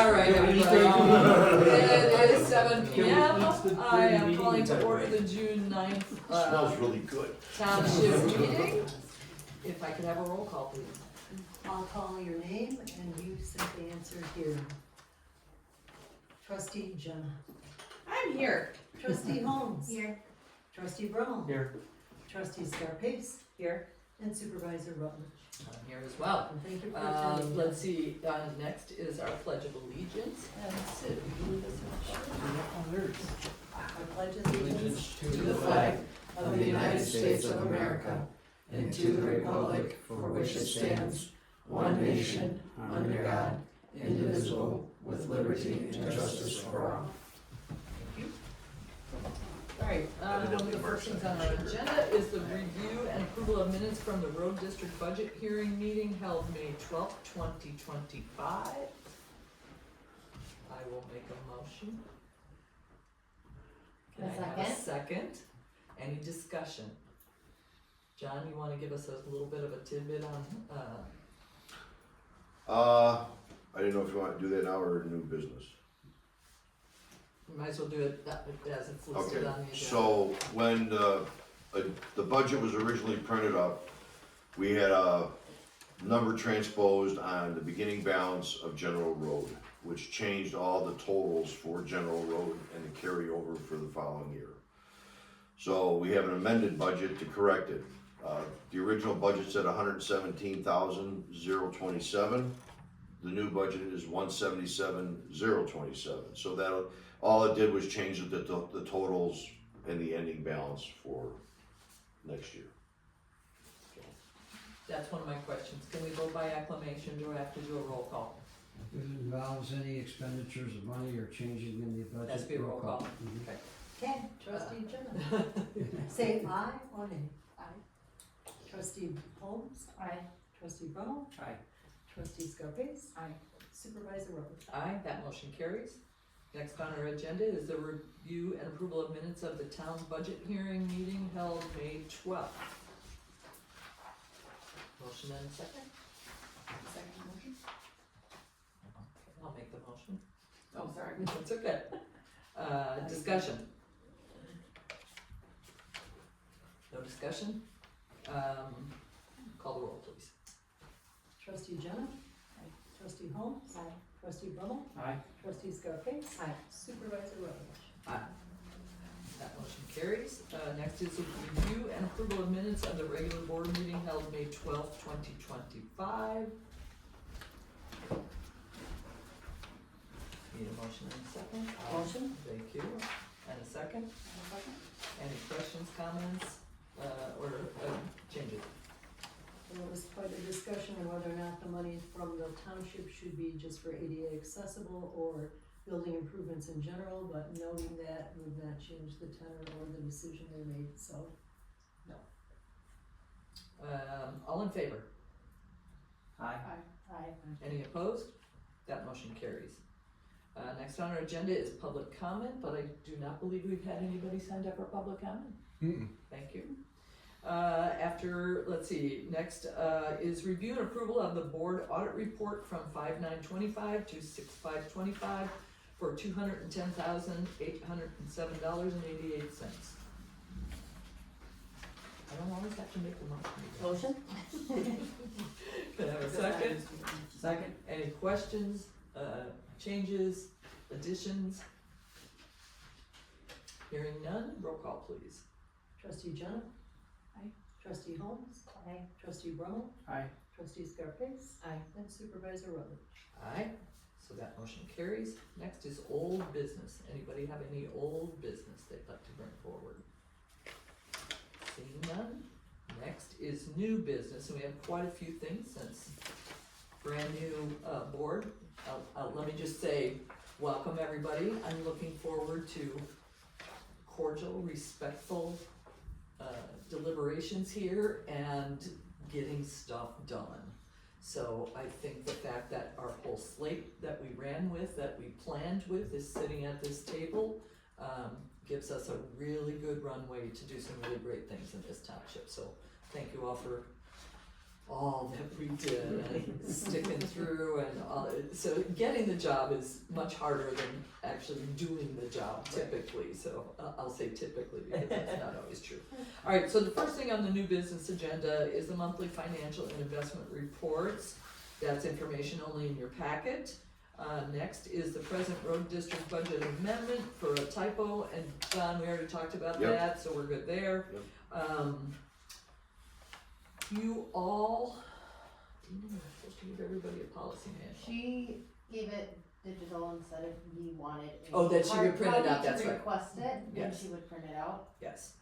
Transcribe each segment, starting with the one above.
All right, everybody. It is 7 p.m. I am calling to order the June 9th Smells really good. township meeting. If I could have a roll call, please. I'll call your name and you simply answer here. Trustee Jenna. I'm here. Trustee Holmes. Here. Trustee Brummel. Here. Trustee Scarpace. Here. And Supervisor Rutledge. I'm here as well. And thank you for attending. Let's see, next is our Pledge of Allegiance. And Sid, will you lead us in the pledge? I pledge allegiance To the flag of the United States of America and to the republic for which it stands, one nation, under God, indivisible, with liberty and justice for all. Thank you. All right, one of the first things on our agenda is the review and approval of minutes from the road district budget hearing meeting held May 12th, 2025. I will make a motion. Can I have a second? Any discussion? John, you wanna give us a little bit of a tidbit on, I didn't know if you want to do that now or new business. we might as well do it as it's listed Okay, on the agenda. so when the budget was originally printed up, we had a number transposed on the beginning balance of general road, which changed all the totals for general road and the carryover for the following year. So we have an amended budget to correct it. The original budget said 117,027. The new budget is 177,027. So that, all it did was change the totals and the ending balance for next year. That's one of my questions. Can we vote by acclamation? Do I have to do a roll call? If it involves any expenditures of money or changing in the budget. Has to be a roll call. Mhm. Okay. Okay, Trustee Jenna. Say aye or nay. Aye. Trustee Holmes. Aye. Trustee Brummel. Aye. Trustee Scarpace. Aye. Supervisor Rutledge. Aye, that motion carries. Next on our agenda is the review and approval of minutes of the town budget hearing meeting held May 12th. Motion and a second? Second motion? I'll make the motion. Oh, sorry. That's okay. Discussion? No discussion? Call the roll, please. Trustee Jenna. Aye. Trustee Holmes. Aye. Trustee Brummel. Aye. Trustee Scarpace. Aye. Supervisor Rutledge. Aye. That motion carries. Next is a review and approval of minutes of the regular board meeting held May 12th, 2025. Need a motion and a second? Motion. Thank you. And a second? Any questions, comments, or changes? There was quite a discussion on whether or not the money from the township should be just for ADA accessible or building improvements in general, but noting that would not change the tenor or the decision they made, so. All in favor? Aye. Aye. Any opposed? That motion carries. Next on our agenda is public comment, but I do not believe we've had anybody signed up for public comment. Thank you. Let's see, next, is review and approval of the board audit report from 5/9/25 to 6/5/25 for $210,807.88. I don't always have to make the motion. Motion? Can I have a second? Second. Any questions, changes, additions? Hearing none, roll call please. Trustee Jenna. Aye. Trustee Holmes. Aye. Trustee Brummel. Aye. Trustee Scarpace. Aye. And Supervisor Rutledge. Aye, so that motion carries. Next is old business. Anybody have any old business they'd like to bring forward? Seeing none. Next is new business, and we have quite a few things since brand new, board. Let me just say, welcome everybody. I'm looking forward to cordial, respectful, deliberations here and getting stuff done. So I think the fact that our whole slate that we ran with, that we planned with, is sitting at this table, gives us a really good runway to do some really great things in this township. So thank you all for all that we did and sticking through and all, so getting the job is much harder than actually doing the job typically, so I'll say typically because that's not always true. Alright, so the first thing on the new business agenda is the monthly financial and investment reports. That's information only in your packet. Next is the present road district budget amendment for a typo, and Don, we already talked about Yep. that, so we're good there. Yep. You all, I'm supposed to give everybody a policy manual. She gave it digital and said if we wanted a Oh, that she would hard print it out, copy that's to right. request it, and Yes. she would print it out. Yes.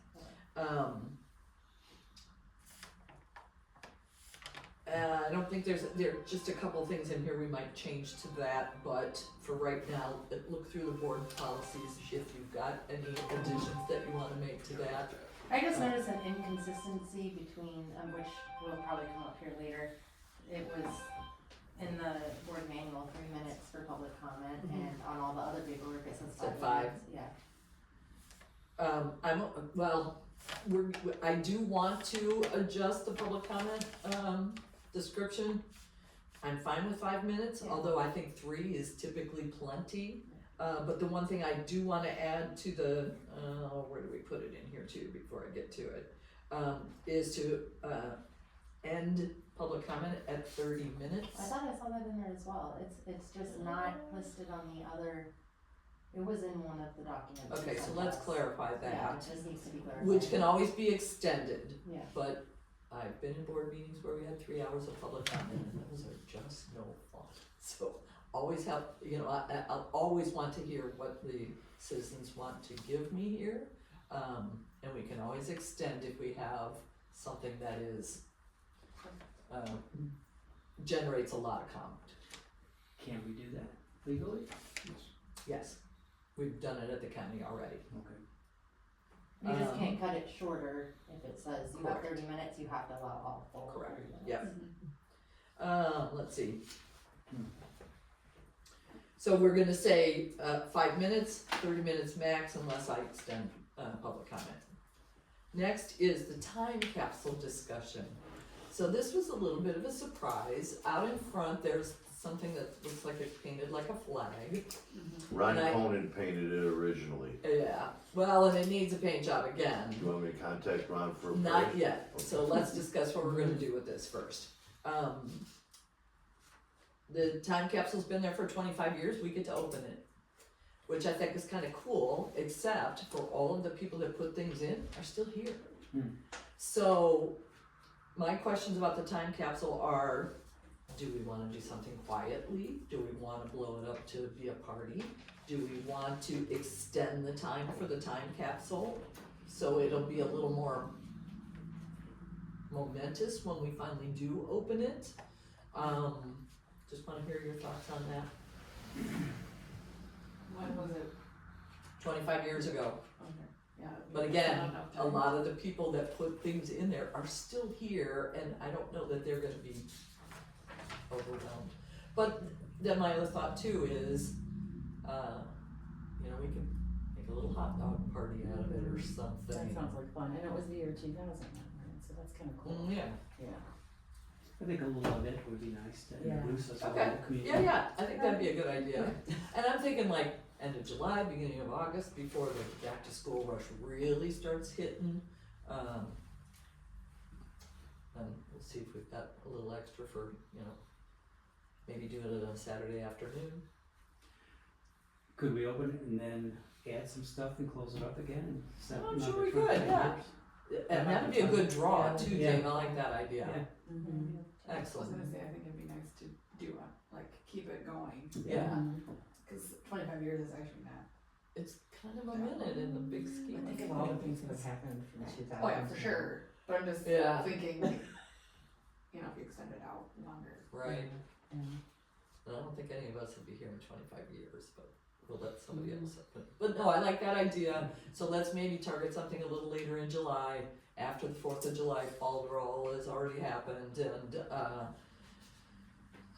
I don't think there are just a couple things in here we might change to that, but for right now, look through the board policies if you've got any additions that you wanna make to that. I just noticed an inconsistency between, which will probably come up here later. It was in the board manual, 3 minutes for public comment, Mhm. and on all the other paperwork it says Said 5 5. minutes. Yeah. I do want to adjust the public comment, description. I'm fine with 5 minutes, Yeah. although I think 3 is typically plenty. But the one thing I do wanna add to the, where do we put it in here too, before I get to it, is to, end public comment at 30 minutes. I thought I saw that in there as well. It's just not listed on the other, it was in one of the documents. Okay, you so sent let's us. clarify Yeah, that, it just needs to be clarified. which can always be extended. Yeah. But I've been in board meetings where we had 3 hours of public comment, and those are just no fun. So always have, I'll always want to hear what the citizens want to give me here. And we can always extend if we have something that is, generates a lot of comment. Can we do that legally? Yes, we've done it at the county already. Okay. You just Um, can't cut it shorter if it says you have correct. 30 minutes, you have to allow all full Correct. 30 minutes. Yep. Let's see. So we're gonna say, 5 minutes, 30 minutes max unless I extend, public comment. Next is the time capsule discussion. So this was a little bit of a surprise. Out in front, there's something that looks like it's painted like a flag. Ron And I- Conan painted it originally. Yeah, well, and it needs a paint job again. You want me to contact Ron for a price? Not yet, so let's discuss what we're gonna do with this first. The time capsule's been there for 25 years, we get to open it, which I think is kinda cool, except for all of the people that put things in are still here. Hmm. So, my questions about the time capsule are, do we wanna do something quietly? Do we wanna blow it up to be a party? Do we want to extend the time for the time capsule, so it'll be a little more momentous when we finally do open it? Just wanna hear your thoughts on that. When was it? 25 years ago, Okay, yeah. but again, a lot of the people that put things in there are still here, and I don't know that they're gonna be overwhelmed. But then my other thought too is, we can make a little hot dog party out of it or That something. sounds like fun, and it was the year 2000, right, so that's kinda cool. Yeah, Yeah. I think a little event would be nice to Yeah. introduce us all Okay. to the community. yeah, I think that'd be a good idea. And I'm thinking like end of July, beginning of August, before the back to school rush really starts hitting. And we'll see if we've got a little extra for, maybe do it on a Saturday afternoon. Could we open it and then add some stuff and close it up again? and set I'm another sure we 25 could, yeah. years? And that'd be a good draw too, Yeah. Dave, I like that idea. Yeah. Mhm. I was Excellent. gonna say, I think it'd be nice to do it, like, keep it going, Yeah, cause 25 years is actually not. it's kind of a minute in the big scheme of Think things. of all the things that have happened from 2000. Oh, yeah, for sure, but I'm just Yeah. thinking, if you extend it out longer. Right, Yeah. and I don't think any of us would be here in 25 years, but we'll let somebody else open. But no, I like that idea, so let's maybe target something a little later in July, after the 4th of July fall roll has already happened, and,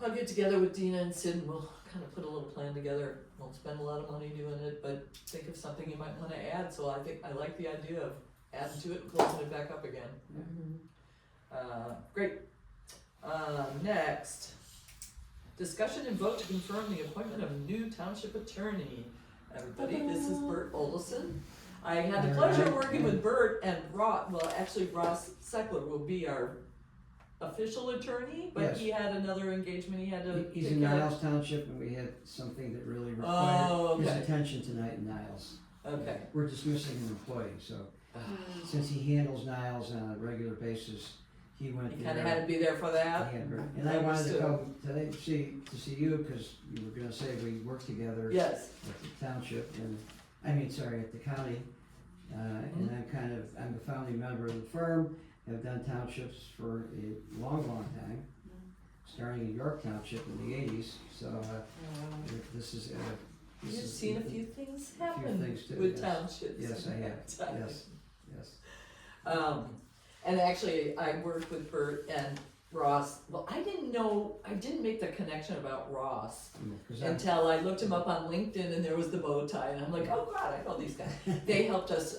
I'll get together with Dina and Sid and we'll kind of put a little plan together. Won't spend a lot of money doing it, but think of something you might wanna add, so I like the idea of adding to it and closing it back up again. Mhm. Great. Next, discussion and vote to confirm the appointment of a new township attorney. Everybody, this is Bert Olson. I had the pleasure of working with Bert and Ross Seckler will be our official attorney, but Yes. he had another engagement he had to He's take in care of. Niles Township, and we had something that really Oh, required his okay. attention tonight in Niles. Okay. We're dismissing an employee, so since he handles Niles on a regular basis, he went You there. kinda had to be there for that? He had her- And I wanted to Understood. come today to see you, because you were gonna say we work together Yes. at the township, and, at the county. And I'm the founding member of the firm, have done townships for a long, long time, starting in York Township in the 80s, so, this is, this You've is. seen a few things few happen things too, with yes. townships. Yes, I in have, that time. yes. And actually, I worked with Bert and Ross. Well, I didn't make the connection about Ross Because until I looked him up on LinkedIn and there was the bow tie, and I'm like, oh God, I know these guys. They helped us,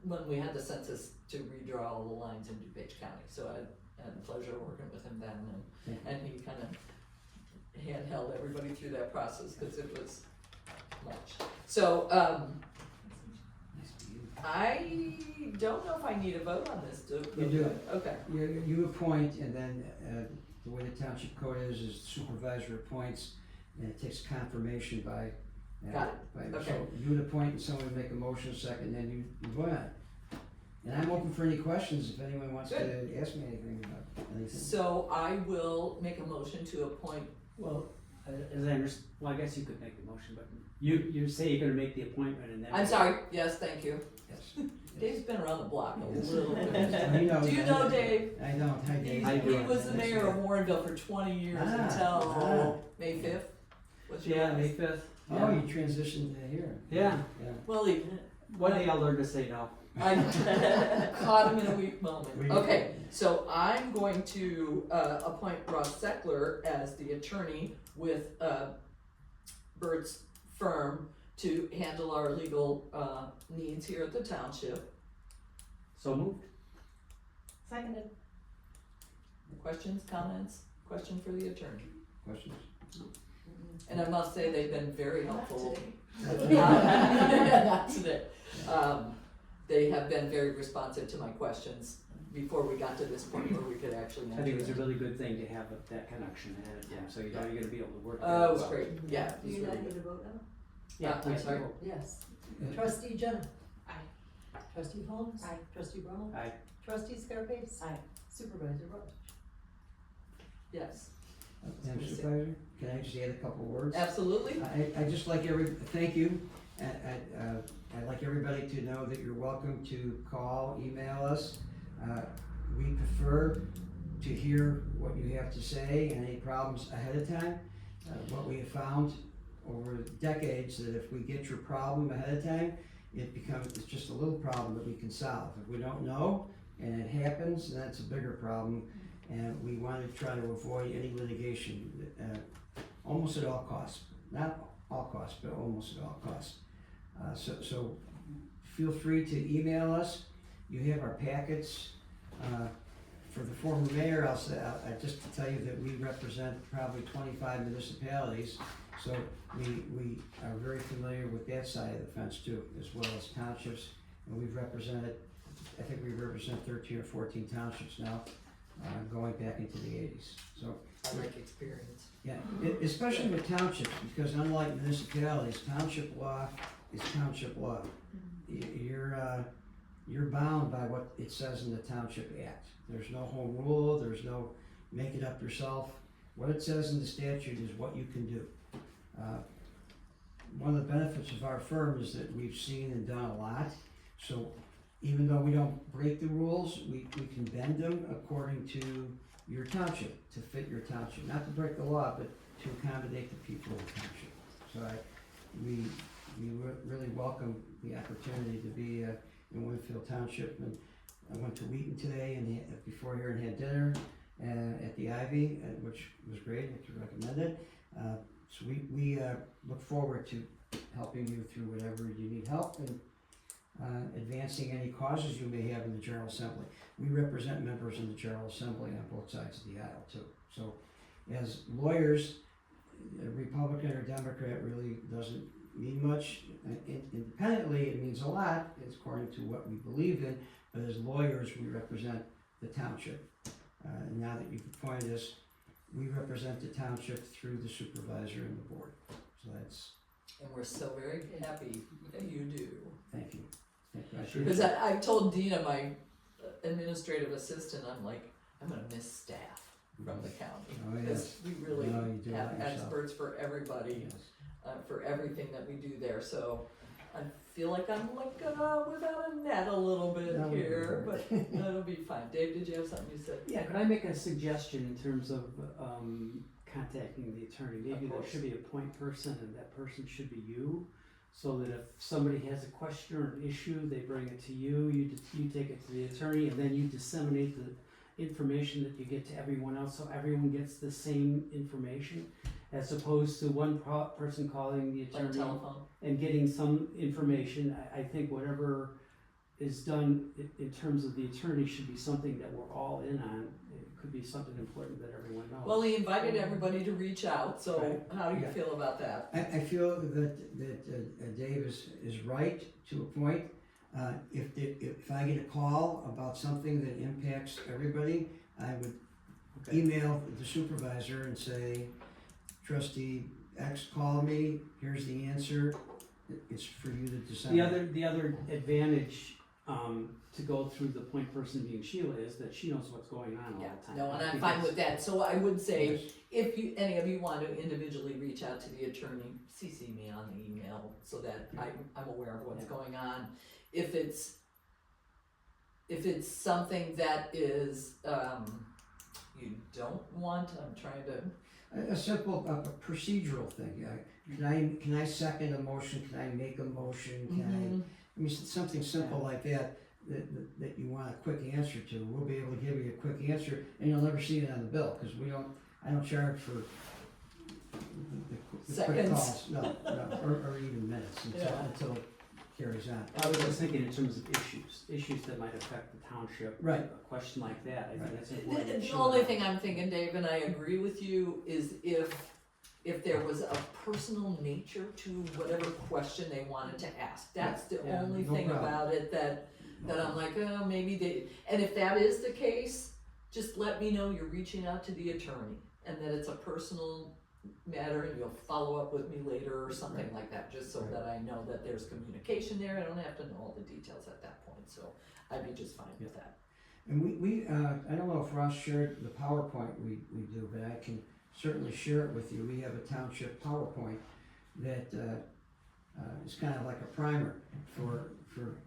when we had the census to redraw all the lines in DuPage County, so I had the pleasure of working with him then, and he kind of handheld everybody through that process, cause it was much. So, I don't know if I need a vote on this, do You do. Okay. You appoint, and then, the way the township code is supervisor appoints, and it takes confirmation by. Got it. Okay. So you would appoint, and someone would make a motion second, then you vote on it. And I'm open for any questions, if anyone wants to ask me anything about anything. So I will make a motion to appoint, Well, as I understand, well, I guess you could make the motion, but you say you're gonna make the appointment and then. I'm sorry, yes, thank you. Yes. Dave's been around the block a Yes. little bit. He knows. Do you know Dave? I don't, hi Dave. I He do. was the mayor of Warrenville for 20 years until May 5th. What's your Yeah, guess? May 5th. Oh, you transitioned to here. Yeah. Well, he, One day I'll learn to say no. I caught him in a weak moment. We- Okay, so I'm going to appoint Ross Seckler as the attorney with Bert's firm to handle our legal needs here at the township. So moved. Seconded. Questions, comments? Question for the attorney? Questions? And I must say, they've been very helpful. today. Not today. They have been very responsive to my questions before we got to this point where we could actually I answer think it's a them. really good thing to have that connection ahead of time, so you know you're gonna be able to work. Oh, it was well. great, yeah. Do it was you really not good. need to vote now? Yeah, I'm we sorry. can vote. Yes. Yeah. Trustee Jenna? Aye. Trustee Holmes? Aye. Trustee Brummel? Aye. Trustee Scarface? Aye. Supervisor Roach? Yes, Madam Supervisor, can I just add a couple words? absolutely. I just like thank you. I'd like everybody to know that you're welcome to call, email us. We prefer to hear what you have to say and any problems ahead of time. What we have found over decades, that if we get your problem ahead of time, it's just a little problem that we can solve. If we don't know and it happens, then it's a bigger problem. And we want to try to avoid any litigation, almost at all costs. Not all costs, but almost at all costs. So feel free to email us. You have our packets. For the former mayor, I just to tell you that we represent probably 25 municipalities. So we are very familiar with that side of the fence too, as well as townships. And we've represented, I think we represent 13 or 14 townships now, going back into the 80s. So I like experience. yeah, especially with townships, because unlike municipalities, township law is township law. You're bound by what it says in the Township Act. There's no home rule, there's no make it up yourself. What it says in the statute is what you can do. One of the benefits of our firm is that we've seen and done a lot. So even though we don't break the rules, we can bend them according to your township, to fit your township. Not to break the law, but to accommodate the people of the township. So we really welcome the opportunity to be in Winfield Township. And I went to Wheaton today and before here and had dinner at the Ivy, which was great, which I recommended. So we look forward to helping you through whatever you need help. And advancing any causes you may have in the General Assembly. We represent members in the General Assembly on both sides of the aisle too. So as lawyers, a Republican or Democrat really doesn't mean much. Independently, it means a lot, it's according to what we believe in, but as lawyers, we represent the township. And now that you've appointed us, we represent the township through the supervisor and the board. So that's, And we're so very happy that you do. thank you. Thank you. I should- Because I've told Dina, my administrative assistant, I'm like, I'm gonna miss staff from the county. Oh, yes. Because we really No, you do have it yourself. experts for everybody, Yes. for everything that we do there, so I feel like I'm like, without a net a little bit No, here, no. but that'll be fine. Dave, did you have something you said? Yeah, could I make a suggestion in terms of, contacting the attorney? Maybe there course. should be a point person and that person should be you. So that if somebody has a question or an issue, they bring it to you, you take it to the attorney, and then you disseminate the information that you get to everyone else, so everyone gets the same information, as opposed to one person calling the Like attorney telephone? and getting some information. I think whatever is done in terms of the attorney should be something that we're all in on. It could be something important that everyone knows. Well, he invited everybody to reach out, so Right. how do you Yeah. feel about that? I feel that Dave is right to a point. If I get a call about something that impacts everybody, I would Okay. email the supervisor and say, trustee X called me, here's the answer, it's for you to decide. The other advantage, to go through the point person being Sheila is that she knows what's going on all Yeah, the time. no, and I I'm think fine that's- with that, so I would say, Yes. if you, any of you want to individually reach out to the attorney, CC me on the email so that I'm aware of what's Yeah. going on. If it's something that is, you don't want, I'm trying to, A simple, a procedural thing, can I second a motion, can I make a motion, Mm-hmm. I mean, something simple like that, that you want a quick answer to, we'll be able to give you a quick answer, and you'll never see it on the bill, cause I don't charge for the quick Seconds. calls, no, or even minutes, Yeah. until it carries on. I was just thinking in terms of issues that might affect the township. Right. A question like that, I Right. think that's important. that The Sheila only knows. thing I'm thinking, Dave, and I agree with you, is if there was a personal nature to whatever question they wanted to ask. That's the Yeah, only no thing problem. about it that I'm like, oh, maybe they, and if that is the case, just let me know you're reaching out to the attorney, and that it's a personal matter, and you'll follow up with me later or something Right. like that, just so Right. that I know that there's communication there. I don't have to know all the details at that point, so I'd be just fine with that. And we I don't know if Ross shared the PowerPoint we do, but I can certainly share it with you. We have a township PowerPoint that is kind of like a primer for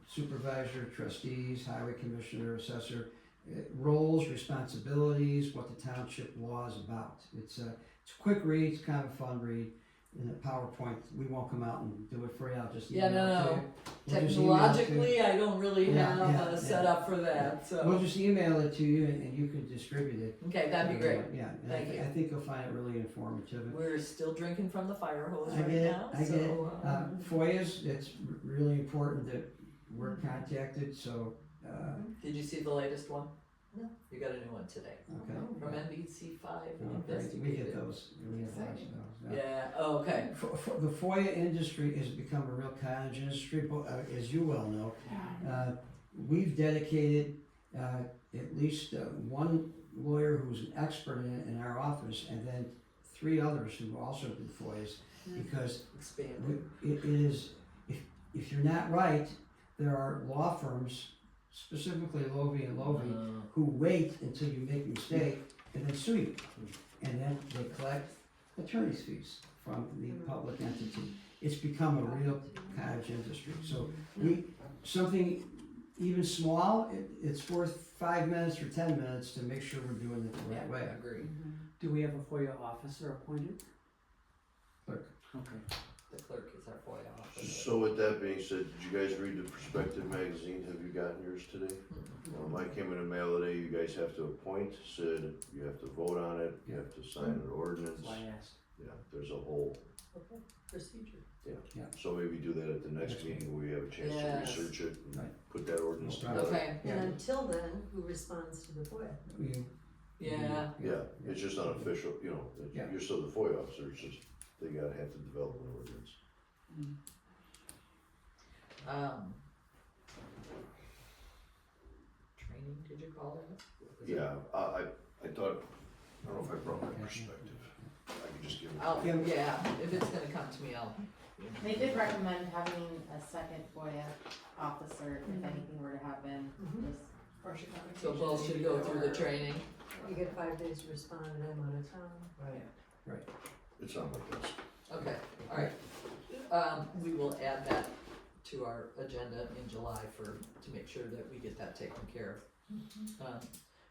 supervisor, trustees, highway commissioner, assessor, roles, responsibilities, what the township law is about. It's a quick read, it's kind of a fun read. In the PowerPoint, we won't come out and do it for you, I'll just Yeah, email it to no. you. We'll just email it to you. Technologically, I don't really Yeah, have yeah, a yeah. setup for that, so. We'll just email it to you and you can distribute it. Okay, that'd be great. Yeah, and Thank you. I think you'll find it really informative. We're still drinking from the fire hose I right get it, now, I get it. so. FOIAs, it's really important that we're contacted, so, Did you see the latest one? No. You got a new one today, okay. from NBC 5 Oh, great. We get Investigated. those, we have lots of those, yeah. Yeah, oh, okay. The FOIA industry has become a real cottage industry, but, as you well know. We've dedicated, at least, one lawyer who's an expert in our office, and then 3 others who also do FOIAs, because Expanded. it is, if you're not right, there are law firms, specifically Lovey and Lovey, who wait until you make a mistake and then sue you. And then they collect attorney's fees from the public entity. It's become a real cottage industry. So something even small, it's worth 5 minutes or 10 minutes to make sure we're doing it the right way. I agree. Do we have a FOIA officer appointed? Clerk. Okay. The clerk is our FOIA officer. So with that being said, did you guys read the Perspective magazine? Have you gotten yours today? Mine came in the mail today. You guys have to appoint Sid, you have to vote on it, you have to sign an ordinance. That's why I asked. Yeah, there's a whole, Okay, procedure. yeah, Yeah. So maybe do that at the next Next meeting where we have a chance Yes. to research it and Right. put that ordinance No problem. together. Okay, Yeah. and until then, who responds to the FOIA? You- Yeah, Yeah, it's just unofficial, you know, Yeah. you're still the FOIA officer, it's just, they gotta have to develop an ordinance. Training, did you call that? Was it- Yeah, I thought, I don't know if I brought my perspective, I could just give it. I'll, yeah, if it's gonna come to me, I'll. They did recommend having a second FOIA officer if anything were to happen, Mhm. just So both should go through the training. you get 5 days to respond, and I'm out of town. Right. It's on my desk. Okay, alright. We will add that to our agenda in July to make sure that we get that taken care of.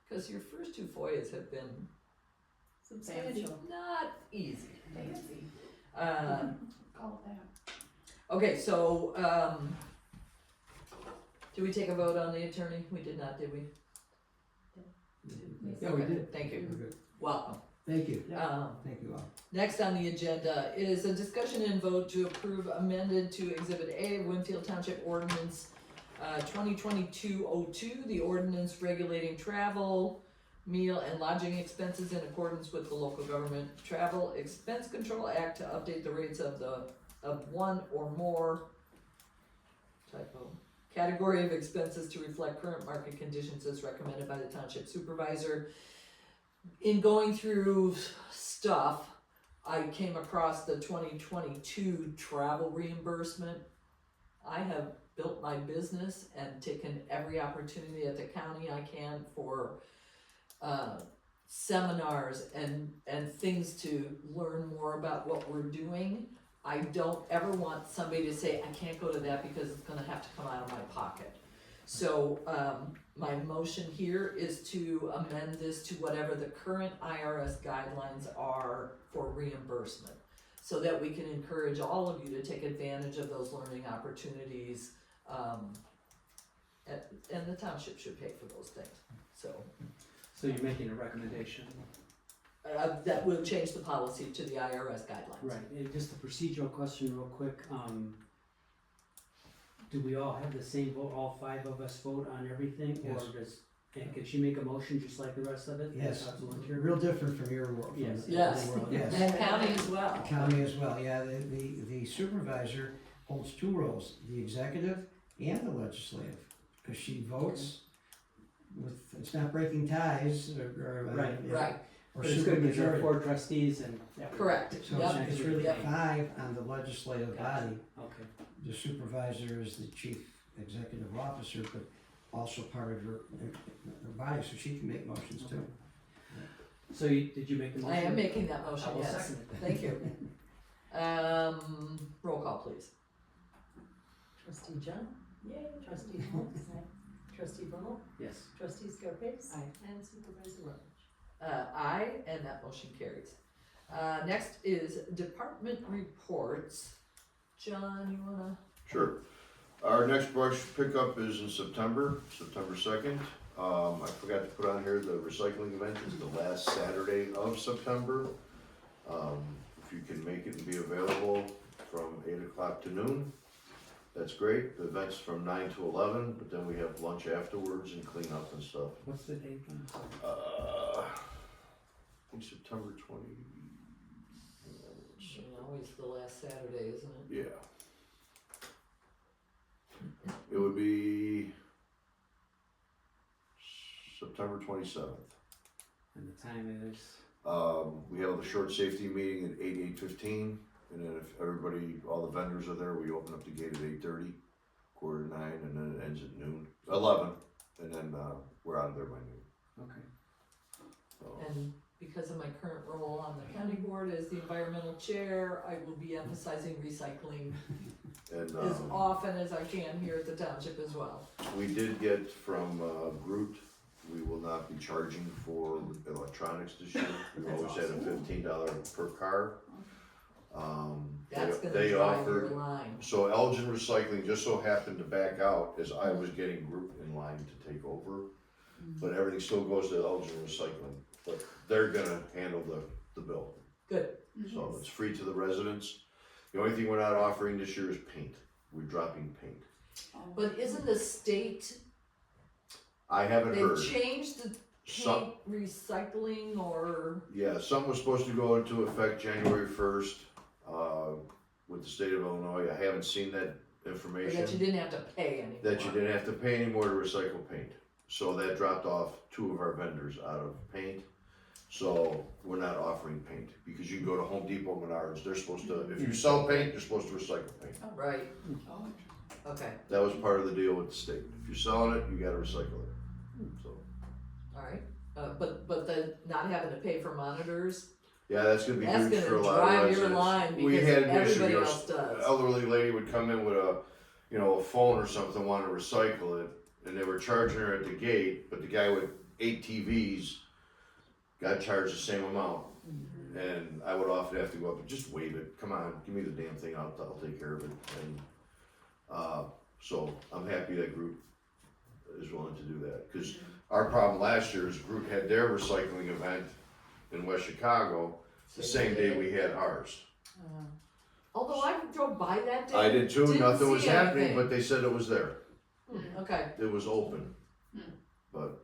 Cause your first two FOIAs have been Substantial. not easy. Fancy. Um, Call it that. okay, so, did we take a vote on the attorney? We did not, did we? Yeah, we Okay, did. Thank you. We're good. Welcome. Thank you, Um, thank you all. Next on the agenda is a discussion and vote to approve amended to Exhibit A of Winfield Township Ordinance 2022-02, the ordinance regulating travel, meal and lodging expenses in accordance with the Local Government Travel Expense Control Act to update the rates of one or more typo category of expenses to reflect current market conditions as recommended by the Township Supervisor. In going through stuff, I came across the 2022 travel reimbursement. I have built my business and taken every opportunity at the county I can for seminars and things to learn more about what we're doing. I don't ever want somebody to say, I can't go to that because it's gonna have to come out of my pocket. So, my motion here is to amend this to whatever the current IRS guidelines are for reimbursement. So that we can encourage all of you to take advantage of those learning opportunities, and the township should pay for those things, so. So you're making a recommendation? That will change the policy to the IRS guidelines. Right, and just a procedural question real quick, do we all have the same vote, all 5 of us vote on everything? Yes. Or can she make a motion just like the rest of it? Yes, Absolutely. real different from your world. Yes. Yes. Yes. And county as well. County as well, yeah, the supervisor holds 2 roles, the executive and the legislative, because she votes with, it's not breaking ties or. Right, yeah, Right, Or But it's gonna be there supermajority. 4 trustees and. correct, So yep, it's really Yep. 5 on the legislative body. Okay, The supervisor is the chief executive officer, but also part of her body, so she can make motions too. so did you make the motion? I am making that motion, I will yes, second it. thank you. Roll call please. Trustee John, Yay. trustee Holmes, trustee Bummel, Yes. trustee Scarpace, Aye. and supervisor Rutledge. Aye, and that motion carries. Next is department reports. John, you wanna? Sure. Our next brush pickup is in September 2nd. I forgot to put on here the recycling event is the last Saturday of September. If you can make it and be available from 8 o'clock to noon, that's great. The event's from 9 to 11, but then we have lunch afterwards and clean up and stuff. What's the date again? I think September 20. Always the last Saturday, isn't it? Yeah. It would be September 27th. And the time is? We have the short safety meeting at 8:15, and then if everybody, all the vendors are there, we open up the gate at 8:30, 8:45, and then it ends at noon, 11, and then, we're out of there by noon. Okay. So, And because of my current role on the county board as the environmental chair, I will be emphasizing recycling and, as often as I can here at the township as well. we did get from, Groot, we will not be charging for electronics this year. We That's always had a awesome. $15 per car. That's gonna They drive offered, your line. so Elgin Recycling just so happened to back out as I was getting Groot in line to take over. But everything still goes to Elgin Recycling, but they're gonna handle the bill. Good, So it's free to the residents. The only thing we're not offering this year is paint. We're dropping paint. But isn't the state, I haven't they've heard. changed the Some, paint recycling or, yeah, something was supposed to go into effect January 1st, with the state of Illinois. I haven't seen that or information. that you didn't have to pay anymore? That you didn't have to pay anymore to recycle paint. So that dropped off 2 of our vendors out of paint. So we're not offering paint, because you can go to Home Depot, Menards, they're supposed to, if you sell paint, you're supposed to recycle paint. Right, Oh, okay, That was part of the deal with the state. If you're selling it, you gotta recycle it. So, alright, but the not having to pay for monitors, yeah, that's gonna be that's huge for a gonna lot of drive residents. your line We because had an issue, everybody you know, else does. elderly lady would come in with a, you know, a phone or something, wanted to recycle it, and they were charging her at the gate, but the guy with 8 TVs got charged the same amount. And I would often have to go up and just waive it. Come on, give me the damn thing. I'll take care of it. And so I'm happy that group is willing to do that, because our problem last year is group had their recycling event in West Chicago the same day we had ours. Although I drove by that day. I did too. Didn't Nothing was see happening, anything. but they said it was there. Okay, It was open, Hmm. but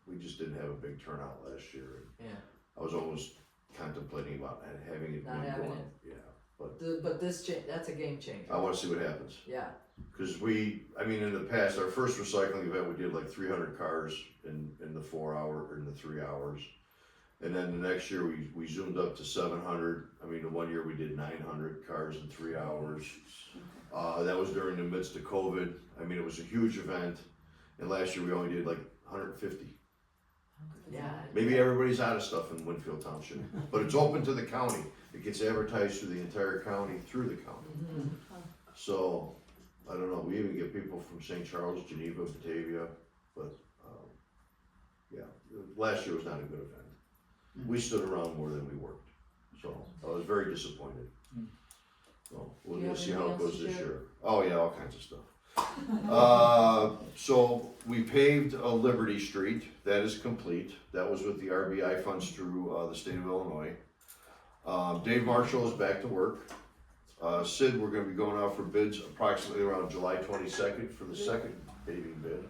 we just didn't have a big turnout last year. yeah, I was almost contemplating about having it Not being having going. it. Yeah, but this that's a game changer, I want to see what happens. yeah, Because I mean, in the past, our first recycling event, we did like 300 cars in the 4 hour, or in the 3 hours. And then the next year, we zoomed up to 700. I mean, the one year we did 900 cars in 3 hours. That was during the midst of COVID. I mean, it was a huge event. And last year, we only did like 150. yeah. Maybe everybody's out of stuff in Winfield Township, but it's open to the county. It gets advertised through the entire county, through the county. Mhm. So, I don't know, we even get people from St. Charles, Geneva, Batavia, but, yeah, last year was not a good event. We stood around more than we worked, so I was very disappointed. So, we'll Do you have see how it anything else goes to this share? year. Oh, yeah, all kinds of stuff. So we paved Liberty Street, that is complete. That was with the RBI funds through, the state of Illinois. Dave Marshall is back to work. Sid, we're gonna be going out for bids approximately around July 22nd for the second paving bid.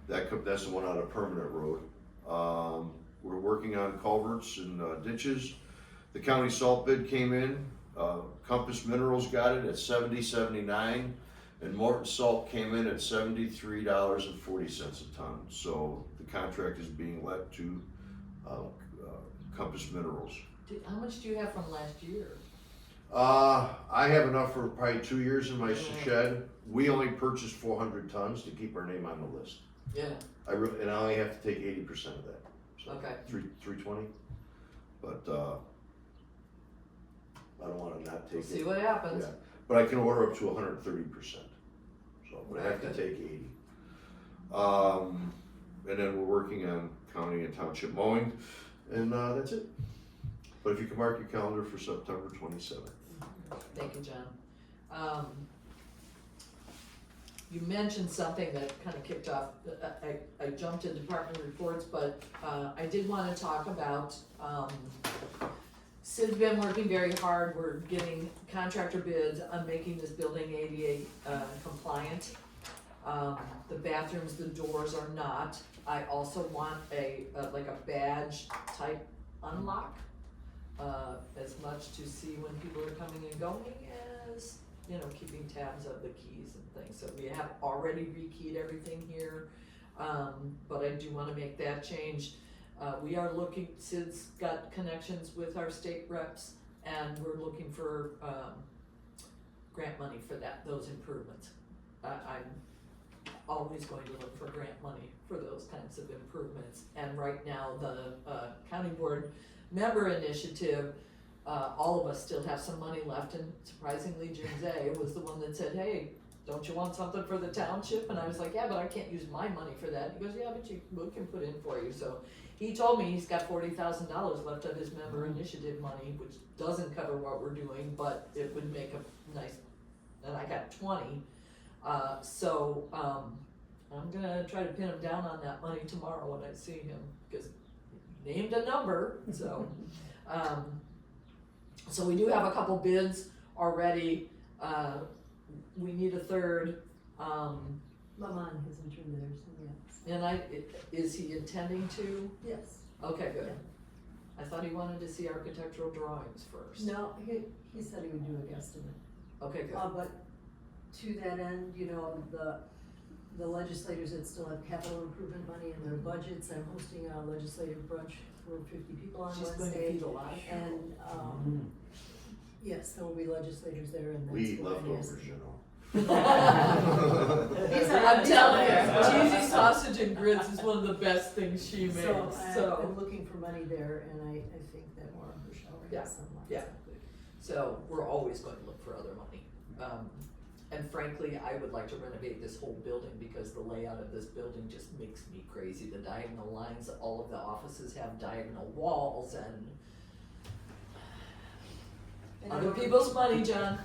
That's the one on a permanent road. We're working on culverts and ditches. The county salt bid came in. Compass Minerals got it at $70.79, and Morton Salt came in at $73.40 a ton. So the contract is being let to Compass Minerals. How much do you have from last year? I have enough for probably 2 years in my shed. We only purchased 400 tons to keep our name on the list. Yeah, And I only have to take 80% of that. So okay, 320. But I don't want to not we'll take see it. what happens. Yeah. But I can order up to 130%. So, but I have to take 80. And then we're working on county and township mowing, and that's it. But if you can mark your calendar for September 27th. Thank you, John. You mentioned something that kind of kicked off, I jumped to department reports, but I did want to talk about, Sid's been working very hard, we're getting contractor bids on making this building ADA compliant. The bathrooms, the doors are not. I also want like a badge type unlock, as much to see when people are coming and going as, you know, keeping tabs of the keys and things. So we have already rekeyed everything here, but I do wanna make that change. We are looking, Sid's got connections with our state reps, and we're looking for, grant money for those improvements. I'm always going to look for grant money for those kinds of improvements. And right now, the, county board member initiative, all of us still have some money left, and surprisingly, Jim Zay was the one that said, hey, don't you want something for the township? And I was like, yeah, but I can't use my money for that. He goes, yeah, but we can put in for you. So he told me he's got $40,000 left of his member initiative money, which doesn't cover what we're doing, but it would make a nice, and I got 20. I'm gonna try to pin him down on that money tomorrow when I see him, because he named a number, so. So we do have a couple bids. already, we need a third, Lamont hasn't turned theirs in yet. and is he intending to? Yes. Okay, good. I thought he wanted to see architectural drawings first. No, he said he would do a guesstimate. Okay, good. But to that end, you know, the legislators that still have capital improvement money in their budgets, I'm hosting a legislative brunch for 50 people on She's going to Wednesday. feed a lot of people. And, yes, there will be legislators there and that's We eat what I'm leftovers, asking. you know. I'm telling you, cheesy sausage and grits is one of the best things she makes, So so. I'm looking for money there and I think that Warren Bushell Yeah, has some lines yeah. up. So we're always going to look for other money. And frankly, I would like to renovate this whole building because the layout of this building just makes me crazy. The diagonal lines, all of the offices have diagonal walls and And in other order- people's money, John.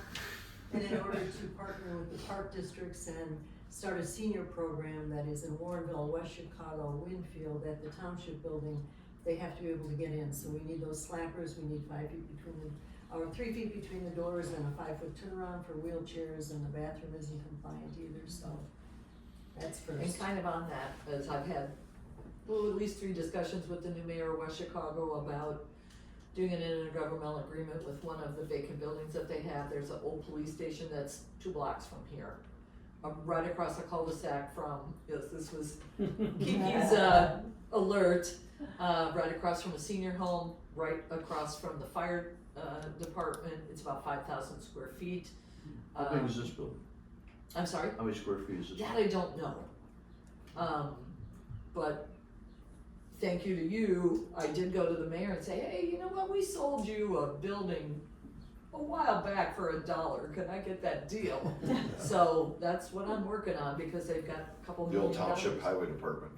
And in order to partner with the park districts and start a senior program that is in Warrenville, West Chicago, Winfield, at the township building, they have to be able to get in, so we need those slackers, we need 5 feet between or 3 feet between the doors and a 5-foot turnaround for wheelchairs, and the bathroom isn't compliant either, so that's And first. kind of on that, as I've had, well, at least 3 discussions with the new mayor of West Chicago about doing an intergovernmental agreement with one of the vacant buildings that they have. There's an old police station that's 2 blocks from here. Right across the cul-de-sac from, yes, this was Kiki's, alert, right across from a senior home, right across from the fire, department. It's about 5,000 square feet. How big is this building? I'm sorry? How many square feet is this? That I don't know. But thank you to you, I did go to the mayor and say, hey, you know what, we sold you a building a while back for $1, can I get that deal? So that's what I'm working on, because they've got a couple The million old township dollars. highway department.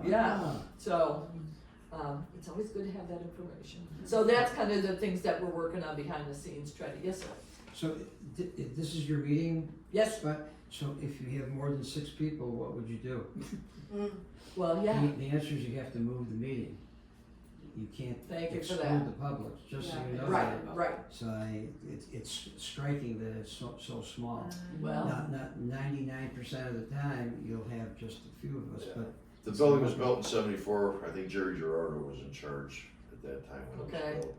Yeah, so, it's always good to have that information. So that's kind of the things that we're working on behind the scenes, try to, yes, sir. So this is your meeting Yes, spot? So if you have more than 6 people, what would you do? well, yeah, The answer is you have to move the meeting. You can't Thank you for exclude that. the public, just so you know right, that. right, So it's striking that it's so small. well, Not 99% of the time, you'll have just a few of us, Yeah. but The building was built in '74, I think Jerry Gerardo was in charge at that time when it Okay. was built,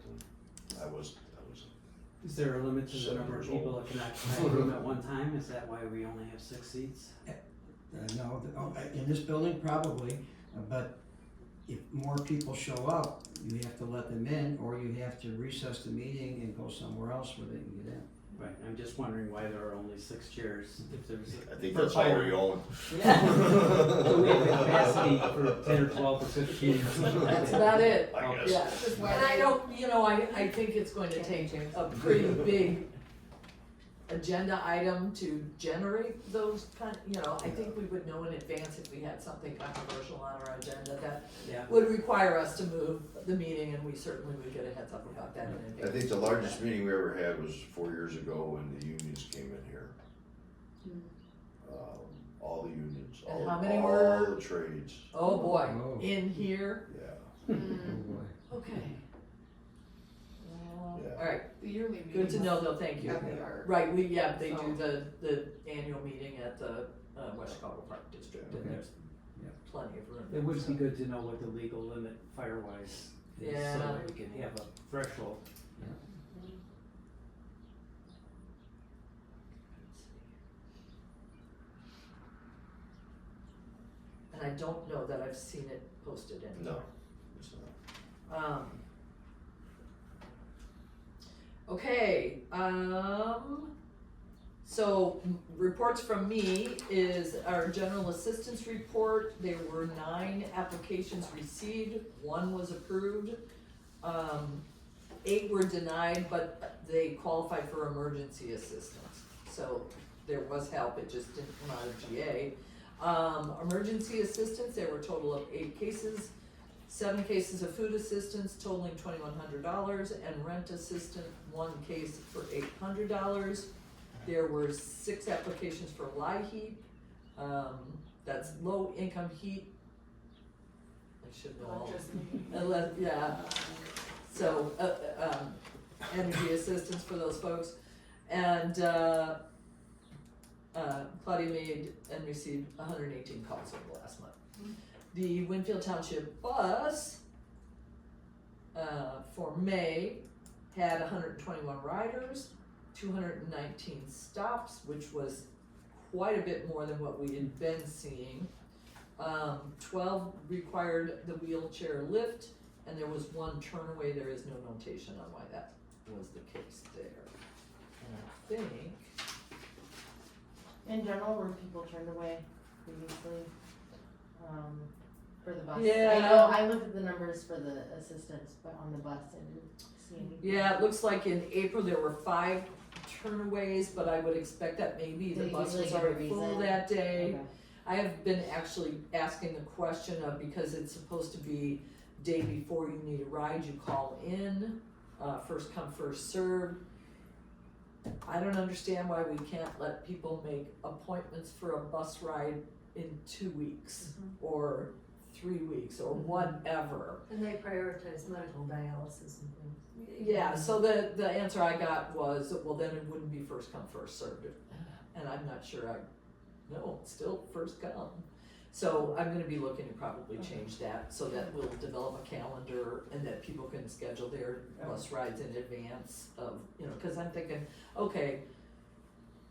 and I was, Is there a limit to the 7 number of years people old. that can occupy a room at one time? Is that why we only have 6 seats? no, in this building probably, but if more people show up, you have to let them in, or you have to recess the meeting and go somewhere else where they can get in. Right, I'm just wondering why there are only 6 chairs, if there's a. I think for that's all fire. we own. So we have the capacity for 10 or 12 or 15 or something like that's that. about it. I guess. Yeah, and I don't, you know, I think it's going to take a pretty big agenda item to generate those kind, you know, I think we would know in advance if we had something controversial on our agenda that Yeah, would require us to move the meeting, and we certainly would get a heads up about that in I advance. think the largest meeting we ever had was 4 years ago when the unions came in here. All the unions, And all, how many all were- the trades, Oh, boy, Oh. in here, yeah, Oh, boy. okay. Yeah. Alright, The yearly meeting. good to know though, thank you. At the art. Right, they do So- the annual meeting at the, West Chicago Park District, and Okay. there's Yeah. plenty of room. it would be good to know what the legal limit fire-wise is, so Yeah. that we can have a threshold. And I don't know that I've seen it posted anywhere. no, it's not. Okay, so reports from me is our general assistance report. There were 9 applications received, 1 was approved. 8 were denied, but they qualified for emergency assistance. So there was help, it just didn't come out of GA. Emergency assistance, there were a total of 8 cases. 7 cases of food assistance totaling $2,100, and rent assistance, 1 case for $800. There were 6 applications for LIHEAP, that's low income heat. I should know all. Yeah, so, energy assistance for those folks. And, Claudia made and received 118 calls over the last month. The Winfield Township bus, for May, had 121 riders, 219 stops, which was quite a bit more than what we had been seeing. 12 required the wheelchair lift, and there was one turnaway. There is no notation on why that was the case there. And I think, In general, were people turned away previously, for the bus? Yeah. I know, I looked at the numbers for the assistants, but on the bus, I didn't see anything. yeah, it looks like in April there were 5 turnaways, but I would expect that maybe the They bus usually was give a already full reason. that day. Okay. I have been actually asking the question of, because it's supposed to be day before you need a ride, you call in, first come, first served. I don't understand why we can't let people make appointments for a bus ride in 2 weeks or 3 weeks or whatever. And they prioritize medical dialysis and things. Yeah, so the answer I got was, well, then it wouldn't be first come, first served. And I'm not sure no, it's still first come. So I'm gonna be looking to probably change that so that we'll develop a calendar and that people can schedule their bus rides in advance of, cause I'm thinking, okay,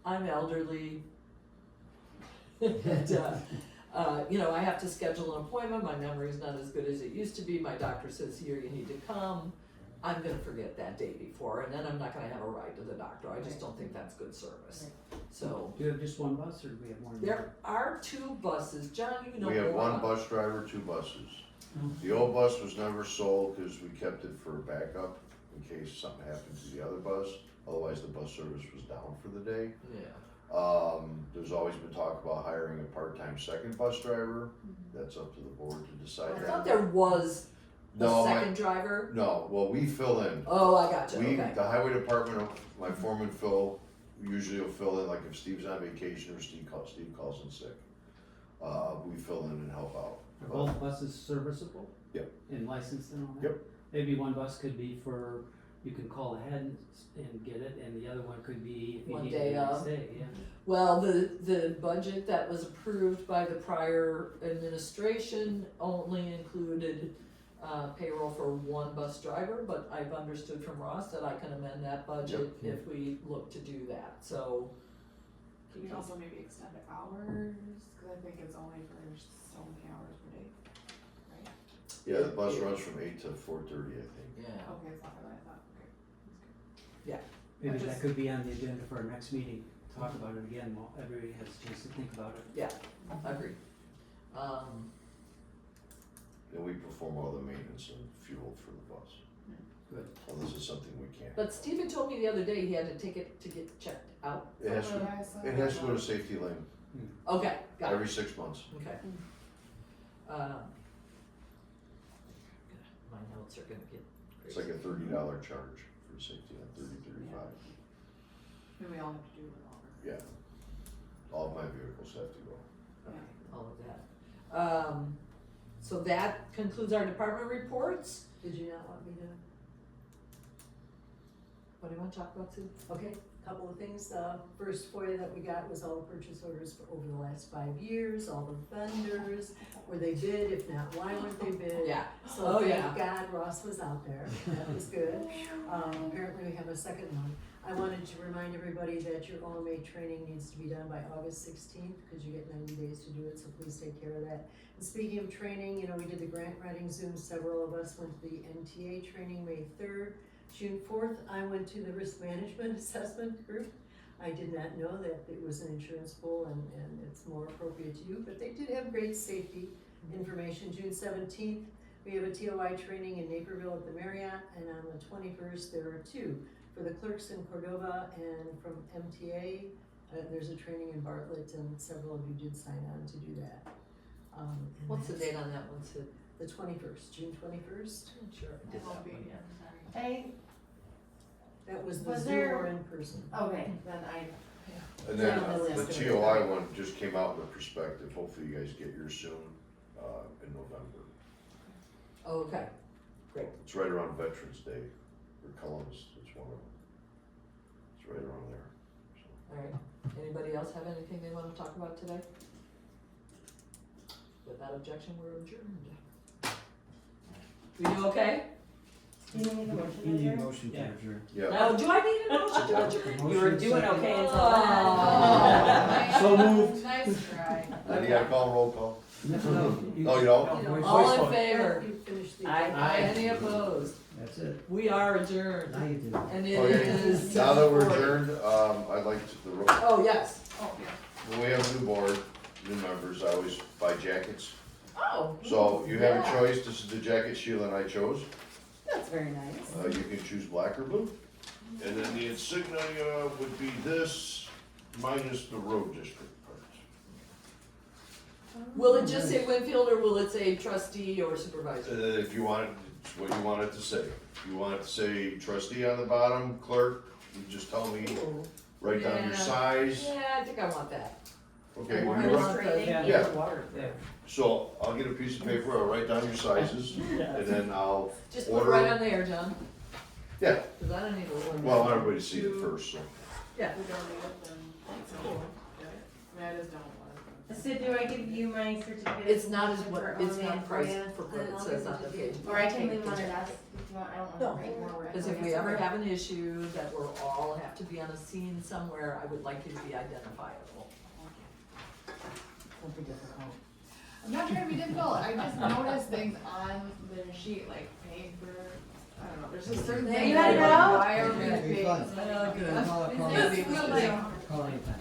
I'm elderly. And, I have to schedule an appointment, my memory's not as good as it used to be, my doctor says, here, you need to come. I'm gonna forget that day before, and then I'm not gonna have a ride to the doctor, I just don't think that's good service. So, Do you have just one bus or do we have more than there are 2 buses, John, you know We have more one about- bus driver, 2 buses. Mhm. The old bus was never sold because we kept it for backup in case something happened to the other bus. Otherwise, the bus service was down for the day. Yeah, There's always been talk about hiring a part-time second bus driver. That's up to the board to decide I that. thought there was a No, second driver. no, well, we fill in. Oh, I gotcha, We, okay. the highway department, my foreman Phil, usually will fill in, like if Steve's on vacation or Steve calls in sick. We fill in and help out. Are both buses serviceable? Yep. And licensed and all that? Yep. Maybe one bus could be for, you can call ahead and get it, and the other one could be if you One need it day the next of. day, yeah. Well, the budget that was approved by the prior administration only included payroll for 1 bus driver, but I've understood from Ross that I can amend that budget Yep. if we look to do that, so. Can we also maybe extend hours, cause I think it's only for so many hours per day, right? Yeah, the bus runs from 8 to 4:30, I think. Yeah, Okay, it's not what I thought, okay. Maybe I that just- could be on the agenda for our next meeting, talk about it again, while everybody has a chance to think about it. I agree. And we perform all the maintenance and fuel for the bus. Good. Unless it's something we can't. But Steven told me the other day he had to take it to get checked out. It has to, I saw it has to that. go to safety lane Okay, got it, every 6 months. okay. My notes are gonna get It's crazy. like a $30 charge for safety lane, 35. Maybe we all have to do it all. Yeah. All of my vehicles have to go. All of that. So that concludes our department reports. Did you not want me to? What do you want to talk about, Sue? Okay, couple of things. First FOIA that we got was all the purchase orders for over the last 5 years, all the vendors, were they bid, if not, why weren't they bid? Yeah. Oh, So yeah. thank God Ross was out there, that was good. Apparently we have a second one. I wanted to remind everybody that your OMA training needs to be done by August 16th, because you get 90 days to do it, so please take care of that. And speaking of training, we did the grant writing Zoom, several of us went to the NTA training May 3rd. June 4th, I went to the risk management assessment group. I did not know that it was an insurance pool and it's more appropriate to you, but they did have great safety information. June 17th, we have a TOI training in Naperville at the Marriott, and on the 21st, there are 2 for the clerks in Cordova, and from MTA, there's a training in Bartlett, and several of you did sign on to do that. And What's the that's date on that one, Sue? The 21st, June 21st. Sure, I did I'll that be one, here. yeah. I, That was the Was Zoom there- or in person. okay, then I, And then Yeah, the that's TOI one just came out in the perspective. Hopefully you guys get yours soon, in November. Oh, okay, great. It's right around Veterans Day, or Columbus, it's one of them. It's It's right around there. Alright, anybody else have anything they wanna talk about today? Without objection, we're adjourned. We do okay? Do you need a motion? You need a Andrew? motion to Yeah. adjourn. Yeah. Oh, do I need a motion to adjourn? You were Motion doing second. okay until Oh. So moved. Nice try. Then you gotta call roll call. No, Oh, you don't? voice All in vote. favor? You finished the. Aye. Any opposed? That's it. We are adjourned, Now you do. and it Okay. is. Now that we're 7:40. adjourned, I'd like to, Oh, yes. Oh, yeah. when we have a new board, new members, I always buy jackets. Oh, So you have a Yeah. choice, this is the jacket Sheila and I chose. that's very nice. You can choose black or blue. And then the insignia would be this minus the road district part. Will it just say Winfield, or will it say trustee or supervisor? If you want it, it's what you want it to say. If you want it to say trustee on the bottom, clerk, you just tell me, Ooh. write down your Yeah. size. Yeah, I think I want that. Okay, I when you want write, the- Yeah. Water. so I'll get a piece of paper, I'll write down your sizes, and then I'll, Just put it Order. right on there, John. Yeah. Cause I don't need a little. well, I want everybody to see it first, so. Yeah. We don't need it, then it's cool. Get it? I mean, I just don't want it. So do I give you my certificate? It's not as for what, on it's hand not for priced you? for what it says on the page. Or I can leave them on your desk if you want, I don't want to write more. Cause if we ever have an issue that we're all have to be on a scene somewhere, I would like you to be identifiable. Don't be difficult. I'm not trying to be difficult, I just noticed things on the sheet, like paper, I don't know, there's just certain Yeah, things. you that gotta are like, know. why are Okay, these fine. things? Oh, good. Call it, call It it, just feel like, call it anytime.